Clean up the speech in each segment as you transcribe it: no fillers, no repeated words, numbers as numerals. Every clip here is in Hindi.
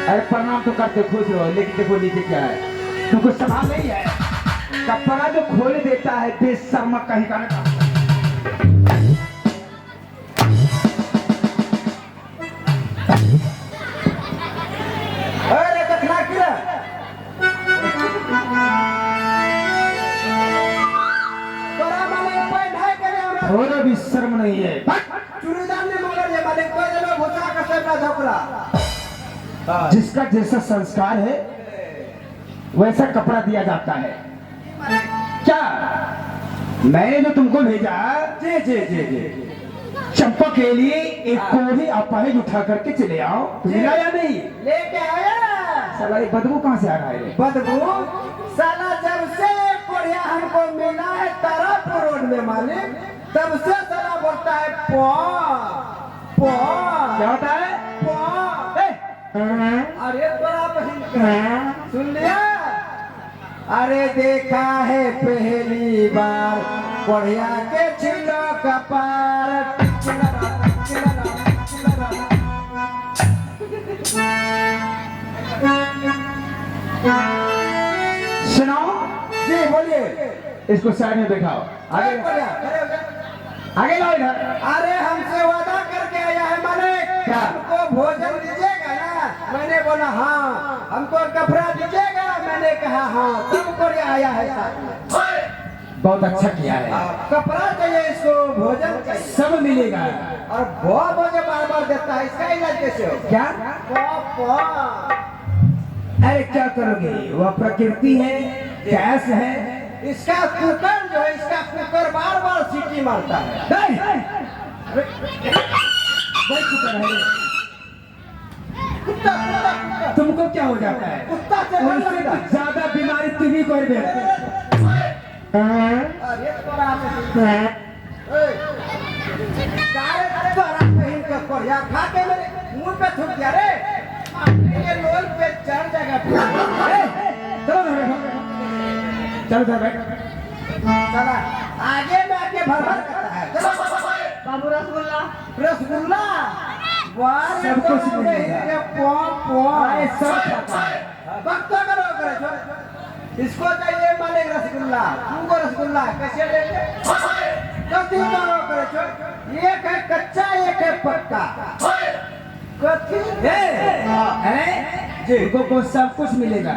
अरे प्रणाम तो करते खुश रहो, लेकिन देखो नीचे क्या है, तुमको संभाल नहीं है। कपड़ा जो खोल देता है बेशर्मा कहीं का ना। अरे कखना किरा तोरा माने कोई नहीं करे हमरा थोड़ा भी शर्म नहीं है। चूड़ीदार ने मगर ये माने कोई जनो भूसा का सेपा झोकरा। जिसका जैसा संस्कार है वैसा कपड़ा दिया जाता है। क्या मैंने जो तुमको भेजा, जी जी जी जी चंपा के लिए एक कोढ़ी अपाहिज उठा करके चले आओ। मिला या नहीं? लेके आया साला ये बदबू कहाँ से आ रहा है? बदबू साला जब से कोढ़िया हमको मिला है तारापुर रोड में मालिक, तब से साला बोलता है पो पो। क्या होता है? पो अरे बड़ा बहन सुन लिया। अरे देखा है पहली बार बढ़िया के छिलो कपार। सुनो, जी बोलिए। इसको साइड में दिखाओ। आगे बढ़िया आगे लाओ इधर। अरे हमसे वादा करके आया है मालिक, क्या? हमको भोजन दीजिएगा ना? मैंने बोला हाँ। हमको कपड़ा दीजिएगा? मैंने कहा हाँ। तब कोई आया है साथ में। बहुत अच्छा किया है। कपड़ा चाहिए इसको, भोजन चाहिए, सब मिलेगा। और बहुत मुझे बार बार देता है। इसका इलाज कैसे हो? क्या? पो। अरे क्या करोगे, वह प्रकृति है, गैस है। इसका कुकर जो है, इसका कुकर बार बार सीटी मारता है। नहीं, वही कुकर है। कुत्ता कुत्ता कुत्ता तुमको क्या हो जाता है? कुत्ता से डर उससे लगता है। कुछ ज्यादा बीमारी तुम्ही को दे। अरे तोरा का कोरिया खा के मेरे मुंह पे थूक दिया रे। ये लोल पे चढ़ जाएगा। चलो चलो बैठ। साला आगे में आके भर करता है। बाबू रसगुल्ला रसगुल्ला वाह सब कुछ मिलेगा। पो पो अरे सब खाता है। बक्ता करो करे छोड़। इसको चाहिए मालिक रसगुल्ला, तुमको रसगुल्ला कैसे देंगे? कथी करो करे छोड़। एक है कच्चा, एक है पक्का। कथी तुमको सब कुछ मिलेगा।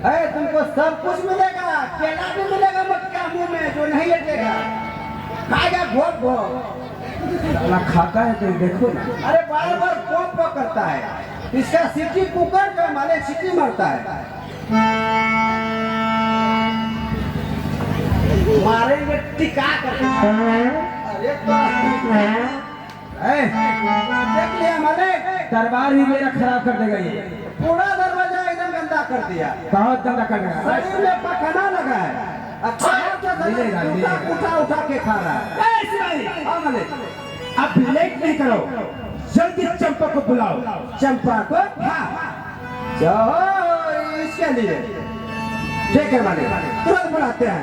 है? तुमको सब कुछ मिलेगा। केला भी मिलेगा मटका मुंह में जो नहीं लटेगा। खाएगा भोग भोग। साला खाता है तो देखो ना। अरे बार बार पोप पोप करता है। इसका सिटी कुकर जो मालिक सिटी मारता है। मारेंगे टिका कर। अरे देख लिया मालिक, दरबार ही मेरा खराब कर देगा ये। पूरा दरवाजा एकदम गंदा कर दिया। बहुत गंदा कर देगा। शरीर में पखना लगा है। अच्छा मिलेगा, मिलेगा। उठा उठा के खा रहा है। हाँ मालिक, अब लेट नहीं करो, जल्दी चंपा को बुलाओ। चंपा को जाओ इसके लिए। ठीक है मालिक, तुरंत बुलाते हैं।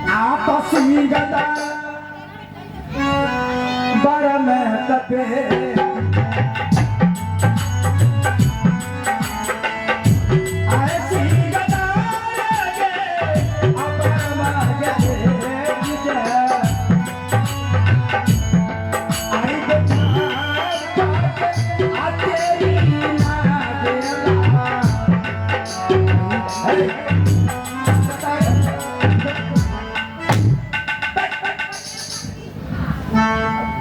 आपस में गदा बड़ा महत्व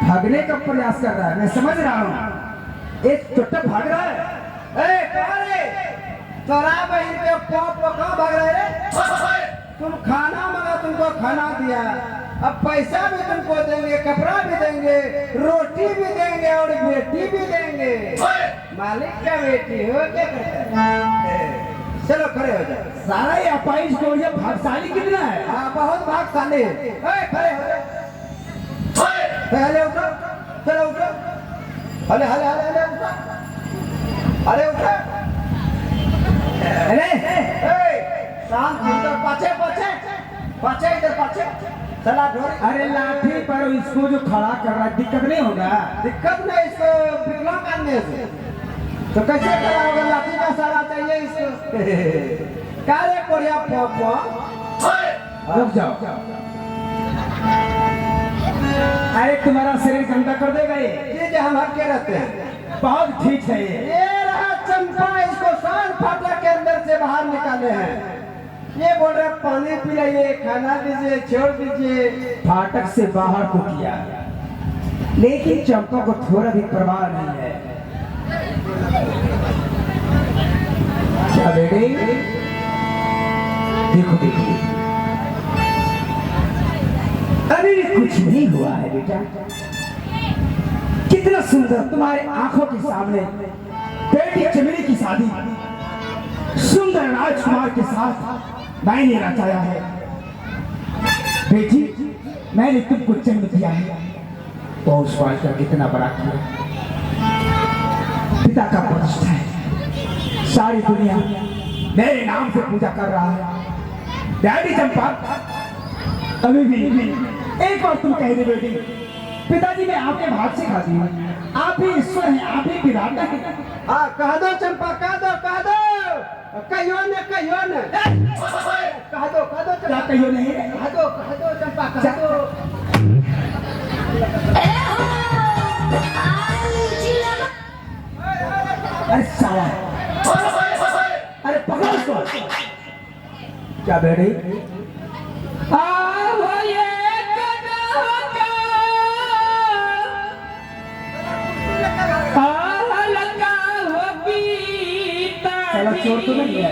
भागने का प्रयास कर रहा है। मैं समझ रहा हूँ, एक चुट्टा भाग रहा है। ए कहाँ रे? तोरा बहन के पॉप को कहाँ भाग रहे रे? तुम खाना मंगा, तुमको खाना दिया, अब पैसा भी तुमको देंगे, कपड़ा भी देंगे, रोटी भी देंगे और बेटी भी देंगे। मालिक का बेटी हो क्या करता है? चलो खड़े हो जाओ। सारा ये अपाइज को ये भागशाली कितना है? हाँ बहुत भागशाली है। खड़े हो जाओ। हले उठो, चलो उठो। हले हले हले हले उठो, हले उठो। अरे शांत इधर पाछे पाछे पाछे, इधर पाछे। चला ढोरी। अरे लाठी पर इसको जो खड़ा कर रहा है दिक्कत नहीं होगा? दिक्कत नहीं, इसको विकलांग करने से तो कैसे खड़ा होगा? लाठी का सहारा चाहिए इसको। क्या रे कोरिया पोपो, रुक जाओ। अरे तुम्हारा शरीर गंदा कर देगा ये हम हट के रहते हैं। बहुत ठीक है ये रहा चंपा, इसको शान फाटक के अंदर से बाहर निकाले हैं। ये बोल रहे पानी पिलाइए, खाना दीजिए, छोड़ दीजिए। फाटक से बाहर को किया, लेकिन चंपा को थोड़ा भी परवाह नहीं है। क्या बेटे, देखो देखो, अरे कुछ नहीं हुआ है बेटा। कितना सुंदर तुम्हारे आंखों के सामने बेटी चमेली की शादी सुंदर राजकुमार के साथ मैंने रचाया है। बेटी, मैंने तुमको जन्म दिया है, पौष पाल का कितना बड़ा किया। पिता का प्रतिष्ठा है, सारी दुनिया मेरे नाम से पूजा कर रहा है। डैडी चंपा, अभी भी एक बार तुम कह दे बेटी, पिताजी मैं आपके भाग से खाती हूँ, आप ही ईश्वर हैं, आप ही विधाता हैं। हाँ कह दो चंपा, कह दो, कह दो, कहियो न, कहियो न, कह दो, कह दो क्या चंपा, कहियो नहीं? कह दो चंपा, कह दो। अरे साला, अरे पकड़ो उसको। क्या बेटी? साला चोर तो नहीं है?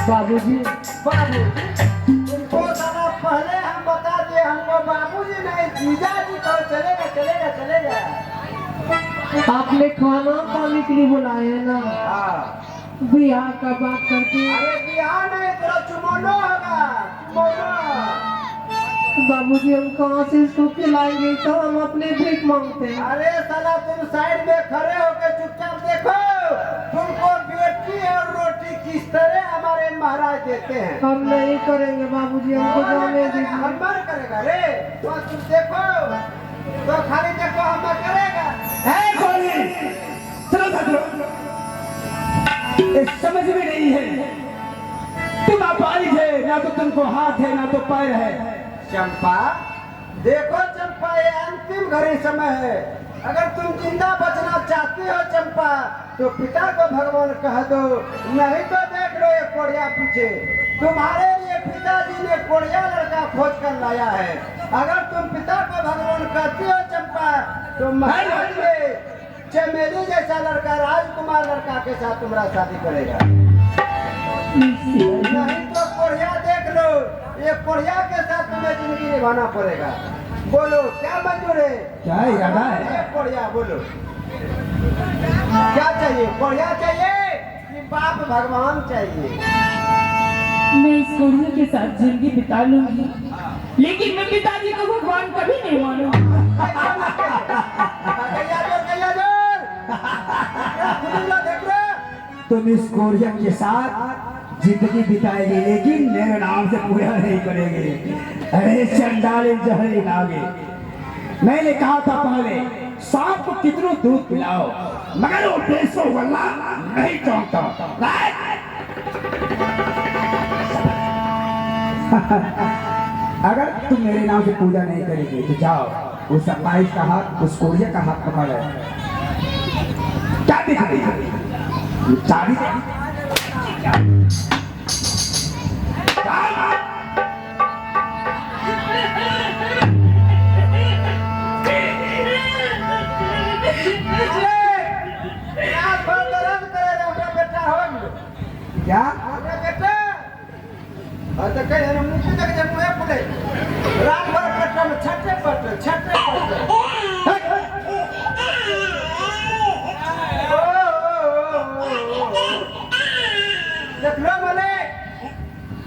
बाबूजी, बाबू तुमको साला पहले हम बता दिए, हमको बाबूजी नहीं जीजा जी कहो। चलेगा चलेगा चलेगा। आपने खाना पानी के लिए बुलाए है ना, हाँ बिहार का बात करके। अरे बिहार नहीं, तेरा चुमोनो होगा, चुमोनो। बाबूजी हम कहाँ से इसको खिलाएंगे, तो हम अपने भीख मांगते हैं। अरे साला तुम साइड में खड़े होकर चुपचाप देखो, तुमको बेटी और रोटी किस तरह हमारे महाराज देते हैं। हम नहीं करेंगे बाबूजी, हमको जाने दीजिए। हम मर करेगा रे, तो तुम देखो, तो खाली देखो हम मर करेगा। है कौन? चलो चलो, ये समझ में नहीं है। तुम अपाहिज है, ना तो तुमको हाथ है ना तो पैर है। चंपा देखो चंपा, ये अंतिम घड़ी समय है। अगर तुम जिंदा बचना चाहती हो चंपा, तो पिता को भगवान कह दो, नहीं तो देख लो ये कोढ़िया पीछे। तुम्हारे लिए पिताजी ने कोढ़िया लड़का खोज कर लाया है। अगर तुम पिता को भगवान कहती हो चंपा, तो महल में चमेली जैसा लड़का, राजकुमार लड़का के साथ तुम्हारा शादी करेगा। नहीं तो कोढ़िया देख लो, ये कोढ़िया के साथ तुम्हें जिंदगी निभाना पड़ेगा। बोलो क्या मंजूर है? क्या इरादा है? कोढ़िया बोलो क्या चाहिए? कोढ़िया चाहिए कि बाप भगवान चाहिए? मैं इस कोढ़िया के साथ जिंदगी बिता लूंगी, लेकिन मैं पिताजी को भगवान कभी नहीं मानूंगी। खुदूला देख लो। तुम इस कोरिया के साथ जिंदगी बिताएगी लेकिन मेरे नाम से पूरा नहीं करेगी। अरे चंडाले जहरी लागे, मैंने कहा था पहले सांप को कितना दूध पिलाओ मगर वो 150 वाला नहीं चाहता। अगर तुम मेरे नाम से पूजा नहीं करेगी तो जाओ उस 27 का हाथ, उस कोरिया का हाथ पकड़ लो। क्या दिखा रही चाबी क्या तो कहीं हम मुझे तक जब मुझे पड़े रात भर कट्टा में छट्टे पट्टे देख लो बोले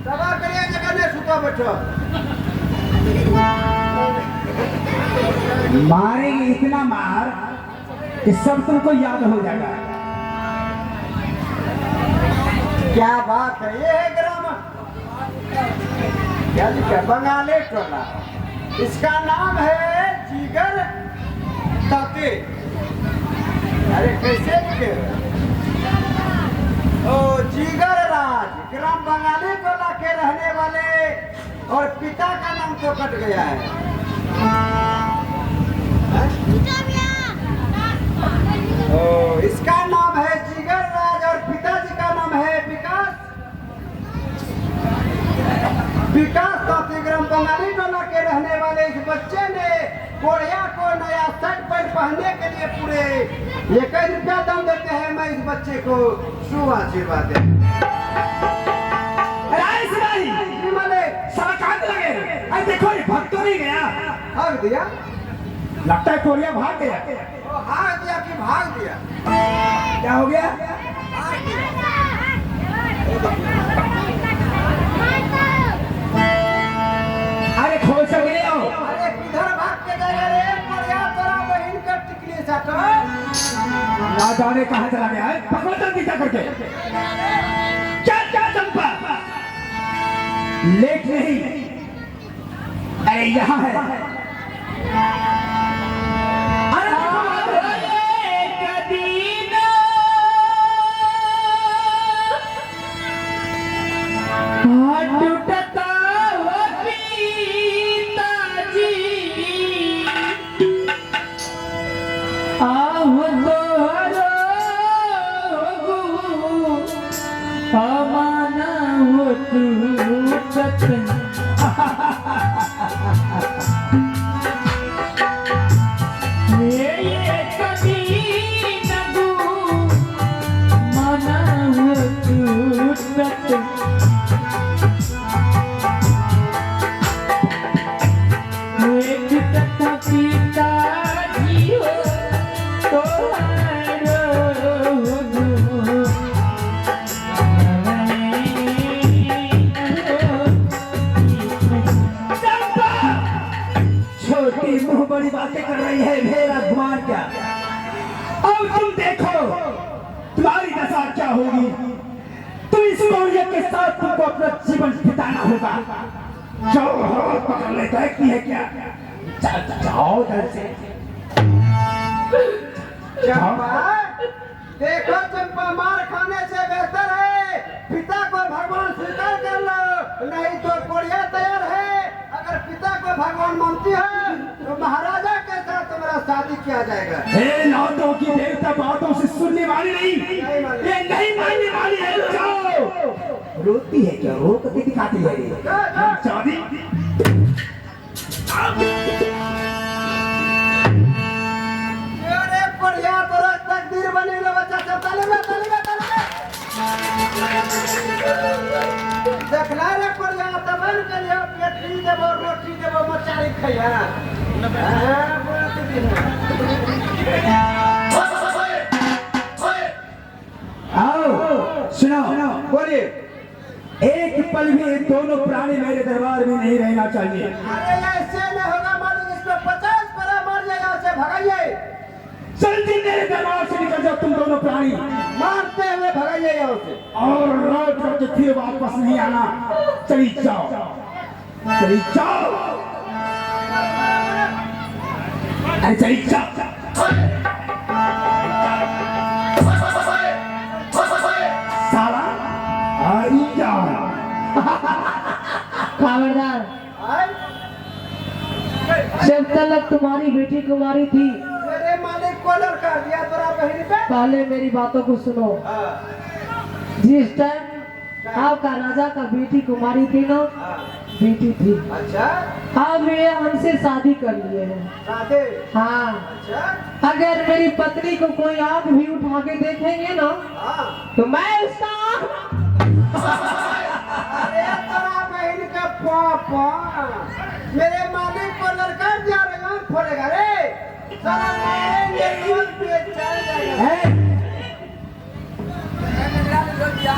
दबा करिए जगह ने सुता बैठो मारेंगे इतना मार कि सब तुमको याद हो जाएगा। क्या बात है, ये है ग्राम क्या लिखा बंगाली टोला, इसका नाम है जिगर ताते। अरे कैसे लिखे ओ जिगर राज, ग्राम बंगाली टोला के रहने वाले और पिता का नाम तो कट गया है। ओ इसका नाम है जिगर राज और पिताजी का नाम है विकास ग्राम बंगाली टोला के रहने वाले इस बच्चे ने कोरिया को नया शर्ट पैंट पहनने के लिए पूरे 1 रुपया दाम देते हैं। मैं इस बच्चे को शुभ आशीर्वाद दे। देखो ये भाग तो नहीं गया, भाग दिया, लगता है कोरिया भाग गया। भाग दिया कि भाग दिया, क्या हो गया? अरे खोल सकते हो? अरे किधर भाग के जाएगा रे कोरिया, तोरा बहन का टिकली साटो ना जाने कहाँ चला गया है, पकड़ो जल्दी जा करके। क्या चंपा लेट नहीं, अरे यहाँ है। बड़ी बातें कर रही है मेरा गुमान क्या। अब तुम देखो तुम्हारी दशा क्या होगी। तुम इस कोरिया के साथ तुमको अपना जीवन बिताना होगा। जाओ पकड़ ले, देखती है क्या? जाओ घर से। चंपा देखो, चंपा मार खाने से बेहतर है पिता को भगवान स्वीकार कर लो, नहीं तो कोरिया तैयार है। अगर पिता को भगवान मानती है तो महाराजा के साथ तुम्हारा शादी किया जाएगा। हे नाटों की देवता बातों से सुनने वाली नहीं, ये नहीं मानने वाली है। जाओ। रोती है क्या? रो के दिखाती है शादी। अरे कोरिया तोरा तकदीर बने लो बच्चा, सब ताली में देखला रे कोरिया तबन के लिए पेटी देबो, रोटी देबो, मचारी खैया। आओ सुनो, बोलिए। एक पल भी इन दोनों प्राणी मेरे दरबार में नहीं रहना चाहिए। अरे ऐसे नहीं होगा मालिक, इसको 50 परा मार जाएगा, उसे भगाइए। चल जल्दी मेरे दरबार से निकल जाओ तुम दोनों प्राणी, मारते हुए भगाइए यहाँ से। और लौट करके फिर वापस नहीं आना। चली जाओ, चली जाओ, अरे चली जाओ। साला आई जा। खबरदार, आए? जब तक तुम्हारी बेटी कुमारी थी, मेरे मालिक को लड़का दिया तोरा बहन पे। पहले मेरी बातों को सुनो। हाँ, जिस टाइम आपका राजा का बेटी कुमारी थी ना, हाँ। बेटी थी, अच्छा, अब ये हमसे शादी कर लिए हैं। साथे। हाँ, अच्छा, अगर मेरी पत्नी को कोई आंख भी उठा के देखेंगे ना, हाँ। तो मैं उसका आंख अरे तोरा बहन का पापा, मेरे मालिक को लड़का दिया रे, आँख फोड़ेगा रे। साला मारेंगे, रोड पे चल जाएगा। है?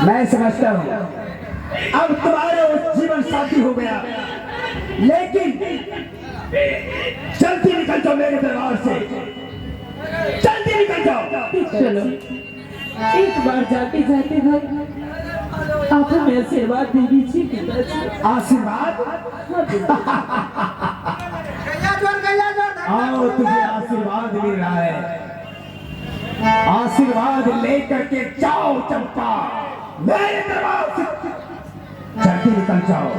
मैं समझता हूँ अब तुम्हारे वो जीवन साथी हो गया, लेकिन जल्दी निकल जाओ मेरे दरबार से, जल्दी निकल जाओ। चलो, एक बार जाते जाते भाई आप हमें आशीर्वाद दे दीजिए पिताजी। आशीर्वाद? गैया जोड़, गैया जोड़। आओ, तुझे आशीर्वाद मिल रहा है। आशीर्वाद लेकर के जाओ चंपा, मेरे दरबार से जल्दी निकल जाओ।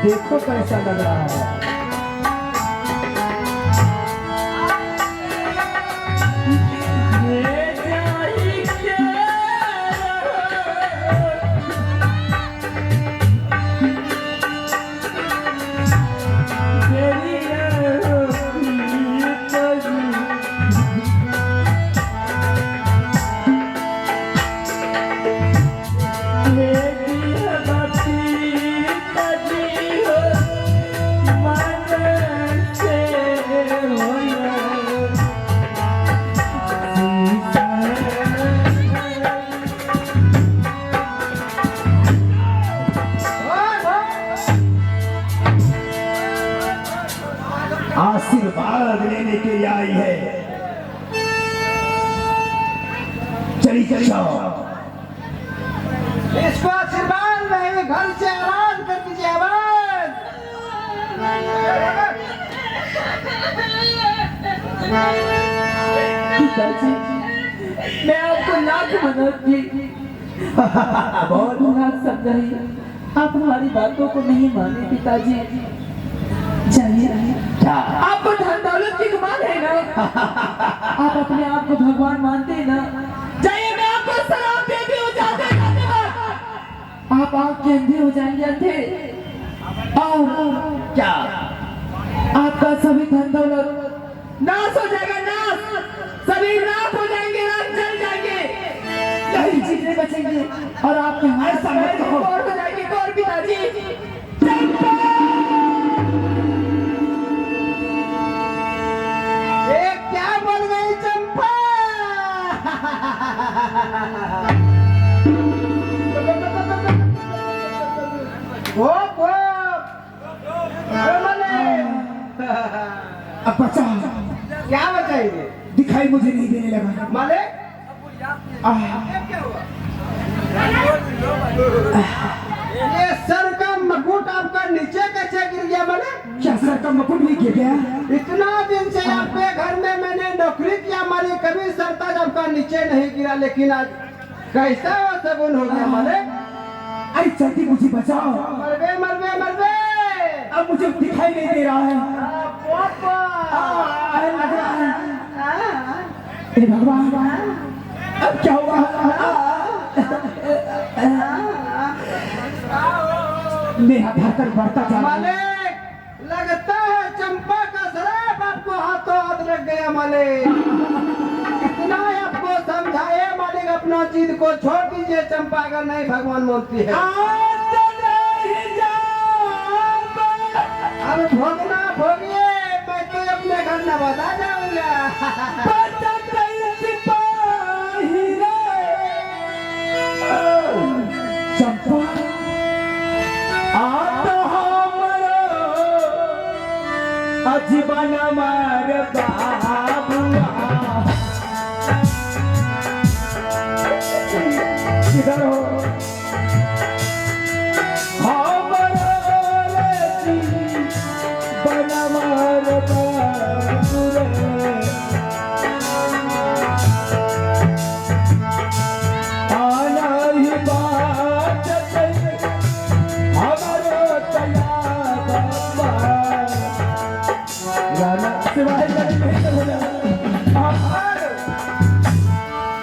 देखो कैसा लग रहा है। आशीर्वाद लेने के लिए आई है, चली चली जाओ। इसको आशीर्वाद नहीं, घर से आवाज कर दीजिए, आवाज। पिताजी, मैं आपको लाख मनाती, बहुत लाख समझाइए, आप हमारी बातों को नहीं माने पिताजी। जाइए, आपको धन दौलत की गुमान है ना, आप अपने आप को भगवान मानते हैं ना, जाइए, मैं आपको शराब देती हूँ जाते जाते वक्त। आप के अंधे हो जाएंगे, अंधे, और क्या आपका सभी धन दौलत नाश हो जाएगा, नाश, सभी राख हो जाएंगे, राख जल जाएंगे, यही चीजें बचेंगे, और आपके हमारे समय कौर हो जाएंगे, कौर पिताजी। ये क्या बोल गई चंपा? वो अब बचा, क्या बचाएंगे? दिखाई मुझे नहीं देने लगा। मालिक, ये सर का मुकुट आपका नीचे कैसे गिर गया मालिक? क्या सर का मुकुट नहीं गिर गया? इतना दिन से आपके घर में मैंने नौकरी किया मालिक, कभी सरताज आपका नीचे नहीं गिरा, लेकिन आज कैसा वो सगुन हो गया मालिक? अरे जल्दी मुझे बचाओ, मरबे मरबे मरबे। अब मुझे दिखाई नहीं दे रहा है। अरे लग रहा है, हे भगवान, अब क्या होगा? मेरा धड़कन बढ़ता जा रहा है। मालिक लगता है चंपा का शराब आपको हाथों हाथ लग गया मालिक। इतना आपको समझाए मालिक, अपना चीज को छोड़ दीजिए, चंपा अगर नहीं भगवान बोलती है। अब भोगना भोगिए, मैं तो अपने घर न बता जाऊंगा। चंपा आता हमरो अजीवन मार बाबुआ, किधर हो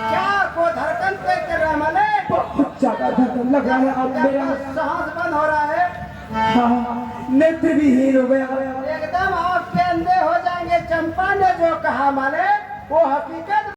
क्या आपको धड़कन पे कर रहा है मालिक? बहुत ज्यादा धड़कन लग रहा है। अब मेरा सांस बंद हो रहा है, नेत्र भी हीन हो गया। एकदम आप के अंधे हो जाएंगे। चंपा ने जो कहा मालिक वो हकीकत